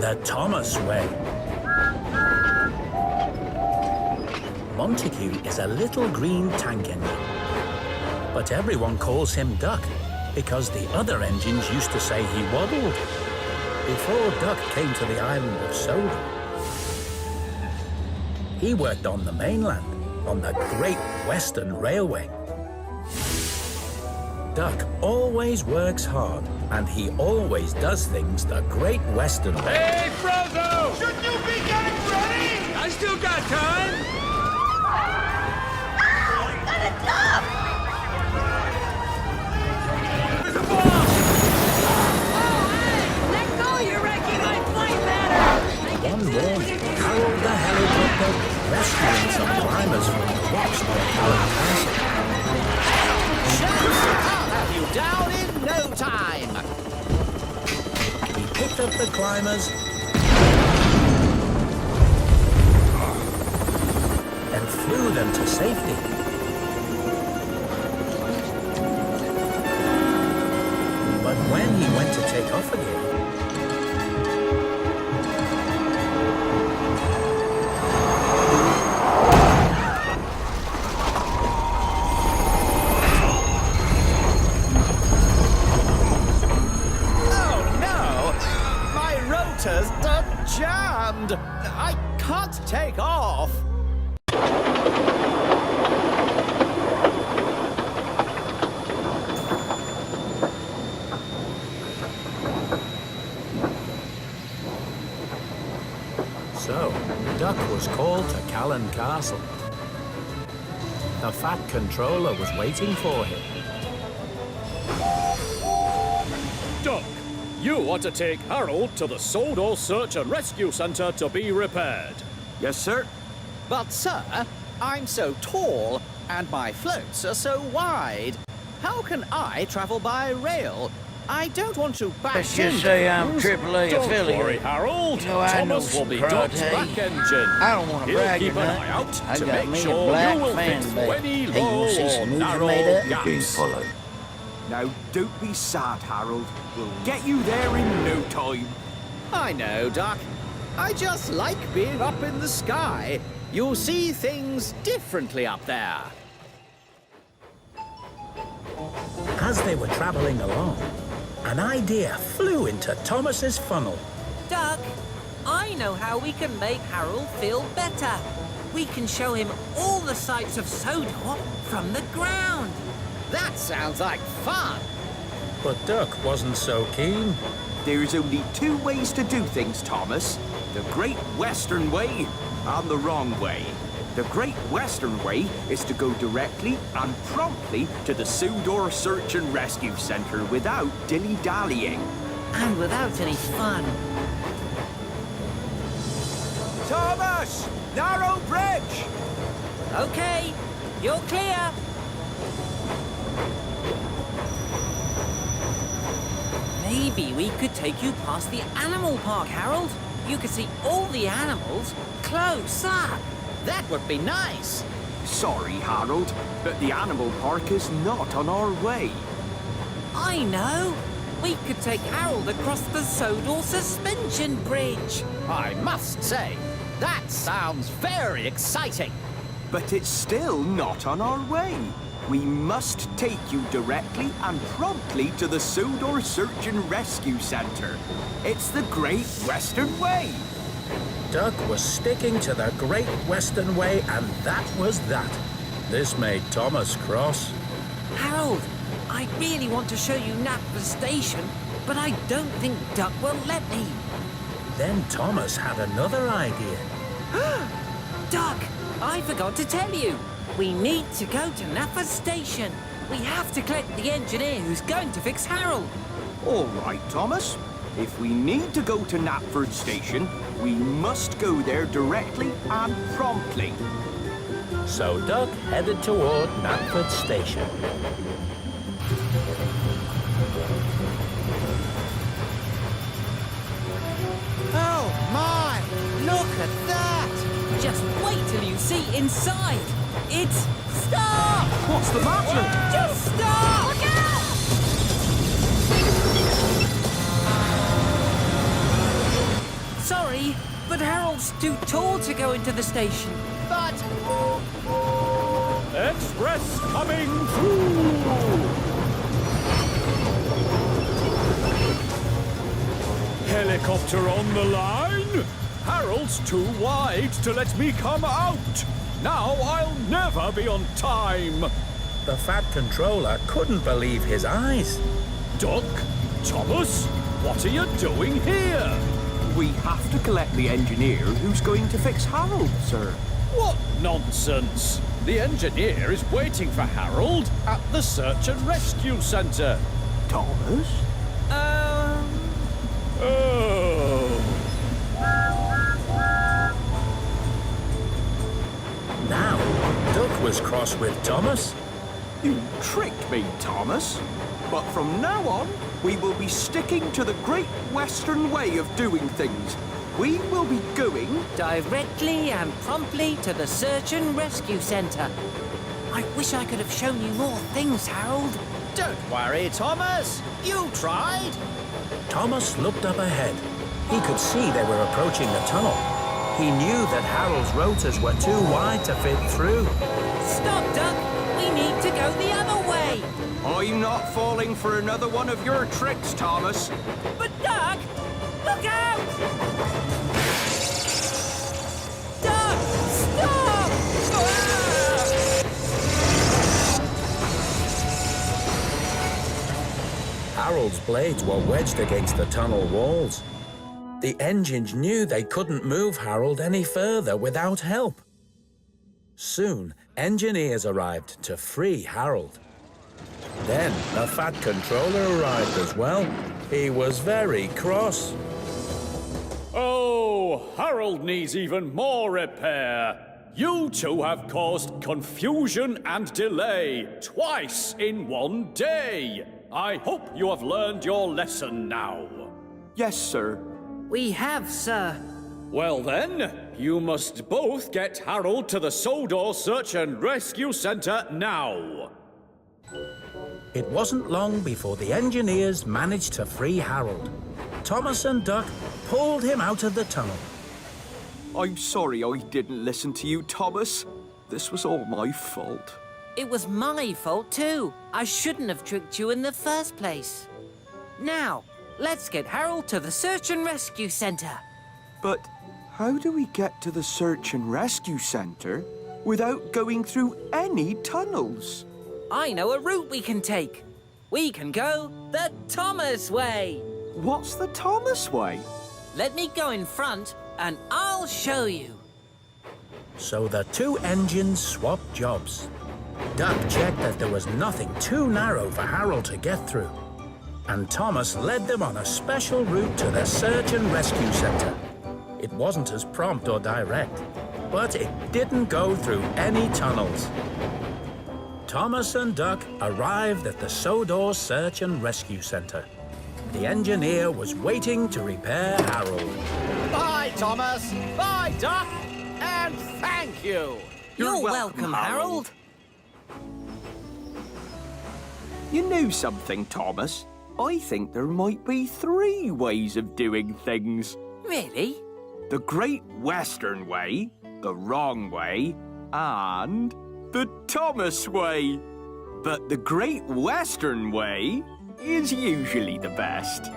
the Thomas Way. Montague is a little green tank engine, but everyone calls him Duck because the other engines used to say he waddled. Before Duck came to the island of Sodor, he worked on the mainland, on the Great Western Railway. Duck always works hard, and he always does things the Great Western Way. Hey, Frozo! Shouldn't you be getting ready? I still got time! Got a dump! There's a bomb! Nicco, you're wrecking my flight pattern! One morning, Harold the helicopter rescuing some climbers from the rocks near Callan Castle. I'll have you down in no time! He picked up the climbers and flew them to safety. But when he went to take off again, Done jammed! I can't take off! so Duck was called to Callan Castle. The Fat Controller was waiting for him. Duck, you want to take Harold to the Sodor Search and Rescue Centre to be repaired. Yes, sir. But, sir, I'm so tall, and my floats are so wide. How can I travel by rail? I don't want to back Let's just say I'm AAA Don't affiliate. worry, Harold. You know, I know Thomas will be some Duck's karate. back engine. I don't want to He'll brag keep or an nothing. eye out I to got make me a sure black you will fan fix base. any Hey, you low wanna see or some moves I narrow made up? You're being gaps. followed. Now, don't be sad, Harold. We'll get you there in no time. I know, Duck. I just like being up in the sky. You'll see things differently up there. As they were traveling along, an idea flew into Thomas's funnel. Duck, I know how we can make Harold feel better. We can show him all the sights of Sodor from the ground. That sounds like fun. But Duck wasn't so keen. There's only two ways to do things, Thomas. The Great Western Way and the wrong way. The Great Western Way is to go directly and promptly to the Sodor Search and Rescue Centre without dilly-dallying. And without any fun. Thomas! Narrow bridge! Okay, you're clear. Maybe we could take you past the animal park, Harold. You could see all the animals close up. That would be nice. Sorry, Harold, but the animal park is not on our way. I know. We could take Harold across the Sodor suspension bridge. I must say, that sounds very exciting. But it's still not on our way. We must take you directly and promptly to the Sodor Search and Rescue Centre. It's the Great Western Way. Duck was sticking to the Great Western Way, and that was that. This made Thomas cross. Harold, I really want to show you Napper Station, but I don't think Duck will let me. Then Thomas had another idea. Duck, I forgot to tell you. We need to go to Napper Station. We have to collect the engineer who's going to fix Harold. All right, Thomas. If we need to go to Knapford Station, we must go there directly and promptly. So Duck headed toward Knapford Station. Oh, my! Look at that! Just wait till you see inside. It's... Stop! What's the matter? Just stop! Look out! Harold's too tall to go into the station. But Express coming through! Helicopter on the line? Harold's too wide to let me come out. Now I'll never be on time. The Fat Controller couldn't believe his eyes. Duck? Thomas? What are you doing here? We have to collect the engineer who's going to fix Harold, sir. What nonsense! The engineer is waiting for Harold at the search and rescue centre. Thomas? Oh. Now, Duck was cross with Thomas. You tricked me, Thomas. But from now on, we will be sticking to the Great Western way of doing things. We will be going... Directly and promptly to the search and rescue centre. I wish I could have shown you more things, Harold. don't worry, Thomas. You tried. Thomas looked up ahead. He could see they were approaching the tunnel. He knew that Harold's rotors were too wide to fit through. Stop, Duck. We need to go the other way. I'm not falling for another one of your tricks, Thomas. But, Duck, look out! Duck, stop! Ah! Harold's blades were wedged against the tunnel walls. The engines knew they couldn't move Harold any further without help. Soon, engineers arrived to free Harold. Then the Fat Controller arrived as well. He was very cross. Oh, Harold needs even more repair. You two have caused confusion and delay twice in one day. I hope you have learned your lesson now. Yes, sir. We have, sir. Well then, you must both get Harold to the Sodor Search and Rescue Centre now. It wasn't long before the engineers managed to free Harold. Thomas and Duck pulled him out of the tunnel. I'm sorry I didn't listen to you, Thomas. This was all my fault. It was my fault, too. I shouldn't have tricked you in the first place. Now, let's get Harold to the Search and Rescue Centre. But how do we get to the Search and Rescue Centre without going through any tunnels? I know a route we can take. We can go the Thomas way. What's the Thomas way? Let me go in front and I'll show you. So the two engines swapped jobs. Duck checked that there was nothing too narrow for Harold to get through. And Thomas led them on a special route to the Search and Rescue Centre. It wasn't as prompt or direct, but it didn't go through any tunnels. Thomas and Duck arrived at the Sodor Search and Rescue Centre. The engineer was waiting to repair Harold. Bye, Thomas. Bye, Duck. And thank you. You're welcome, Harold. You knew something, Thomas. I think there might be 3 ways of doing things. Really? The Great Western Way, the Wrong Way, and the Thomas Way. But the Great Western Way is usually the best.